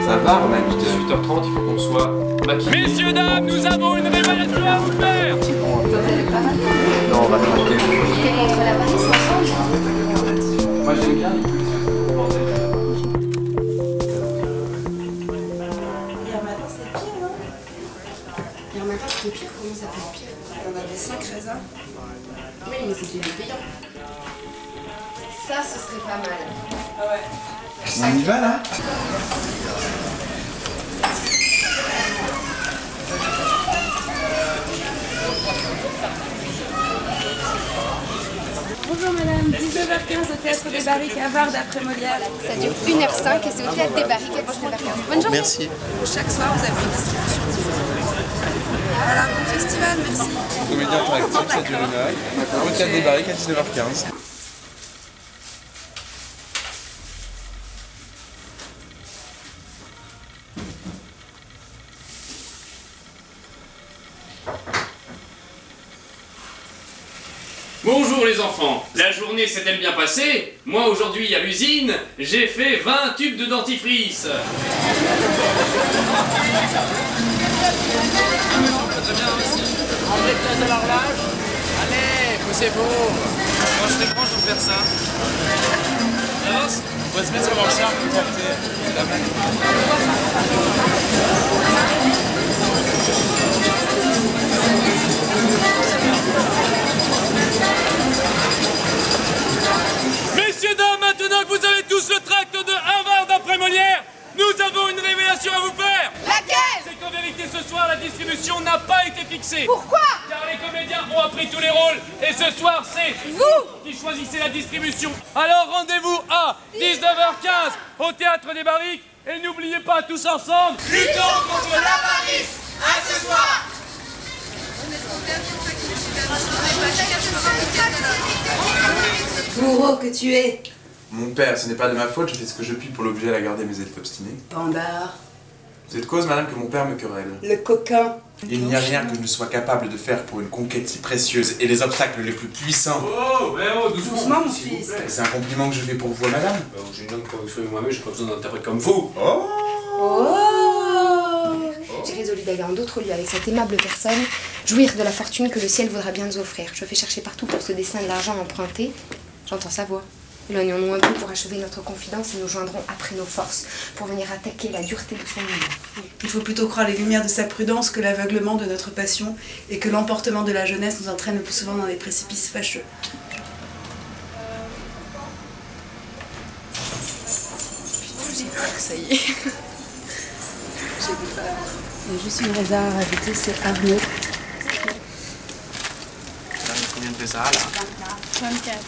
Ça va, on a 18h30, il faut qu'on soit maquillés. Messieurs, dames, nous avons une révélation à vous faire. Non, on va se maquiller. Quelle est la Paris ensemble? Moi j'aime bien. Hier matin c'était pire, non? Hier matin c'était pire, comment ça peut être pire? On avait 5 raisins. Oui, mais c'était des payants. Ça, ce serait pas mal. Ah ouais. On y va là? Bonjour madame, 19h15 au Théâtre des Barriques à Vardes après Molière. Ça dure 1h05 et c'est au Théâtre des Barriques à 19h15. Bonne journée. Merci. Chaque soir vous avez une distribution différente. Voilà, bon festival, merci. Comédien interactif, ça dure 1 heure. Au Théâtre des Barriques à 19h15. Bonjour les enfants, la journée s'est-elle bien passée? Moi aujourd'hui à l'usine, j'ai fait 20 tubes de dentifrice. Très bien aussi. Enlevez de place à l'horloge. Allez, poussez-vous. Quand je serai grand, je vais faire ça. Avance. On va se mettre sur leur charme pour tenter. Messieurs, dames, maintenant que vous avez tous le tract de Harvard après Molière, nous avons une révélation à vous faire. Laquelle? C'est qu'en vérité ce soir la distribution n'a pas été fixée. Pourquoi? Car les comédiens ont appris tous les rôles et ce soir c'est Vous qui choisissez la distribution. Alors rendez-vous à 19h15 au Théâtre des Barriques et n'oubliez pas tous ensemble, luttons contre l'avarice. À ce soir. Bourreau que tu es. Mon père, ce n'est pas de ma faute, je fais ce que je puis pour l'obliger à garder mes élèves obstinés. Pandard. C'est de cause, madame, que mon père me querelle. Le coquin. Il n'y a rien que je ne sois capable de faire pour une conquête si précieuse et les obstacles les plus puissants. Oh, doucement. Doucement mon fils. C'est un compliment que je fais pour vous, madame. J'ai une longue conviction de moi-même, j'ai pas besoin d'interprète comme vous. Oh! Oh. J'ai résolu d'aller en d'autres lieux avec cette aimable personne, jouir de la fortune que le ciel voudra bien nous offrir. Je fais chercher partout pour ce dessin de l'argent emprunté. J'entends sa voix. Éloignons-nous un peu pour achever notre confidence et nous joindrons après nos forces pour venir attaquer la dureté de son monde. Il faut plutôt croire les lumières de sa prudence que l'aveuglement de notre passion et que l'emportement de la jeunesse nous entraîne le plus souvent dans des précipices fâcheux. J'ai peur, ça y est. J'ai peur. Il y a juste une réserve à rajouter, c'est Arnaud. Combien de ça là? 24.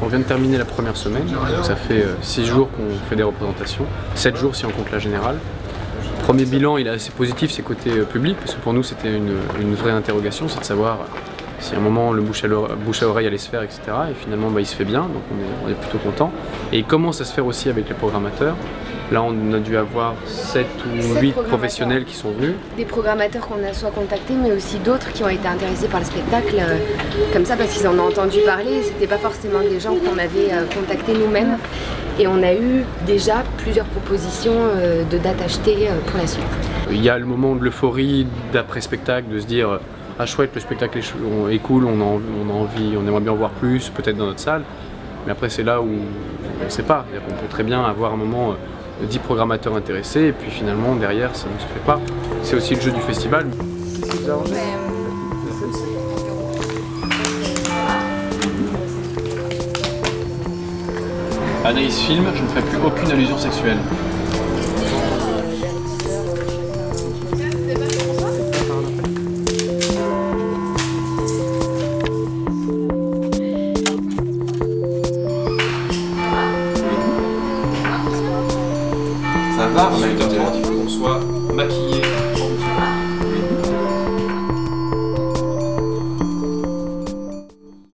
On vient de terminer la première semaine, donc ça fait 6 jours qu'on fait des représentations, 7 jours si on compte la générale. Le premier bilan il est assez positif, c'est côté public, parce que pour nous c'était une vraie interrogation, c'est de savoir si à un moment le bouche à oreille allait se faire, etc. Et finalement il se fait bien, donc on est plutôt content. Et il commence à se faire aussi avec les programmateurs. Là on a dû avoir 7 ou 8 professionnels qui sont venus. Des programmateurs qu'on a soit contactés, mais aussi d'autres qui ont été intéressés par le spectacle, comme ça parce qu'ils en ont entendu parler. C'était pas forcément des gens qu'on avait contactés nous-mêmes. Et on a eu déjà plusieurs propositions de dates achetées pour la suite. Il y a le moment de l'euphorie d'après-spectacle, de se dire ah chouette, le spectacle est cool, on a envie, on aimerait bien en voir plus, peut-être dans notre salle. Mais après c'est là où on ne sait pas. On peut très bien avoir un moment 10 programmateurs intéressés et puis finalement derrière ça ne se fait pas. C'est aussi le jeu du festival. Anaïs filme, je ne ferai plus aucune allusion sexuelle. Ça va, on a 8h30, il faut qu'on soit maquillés.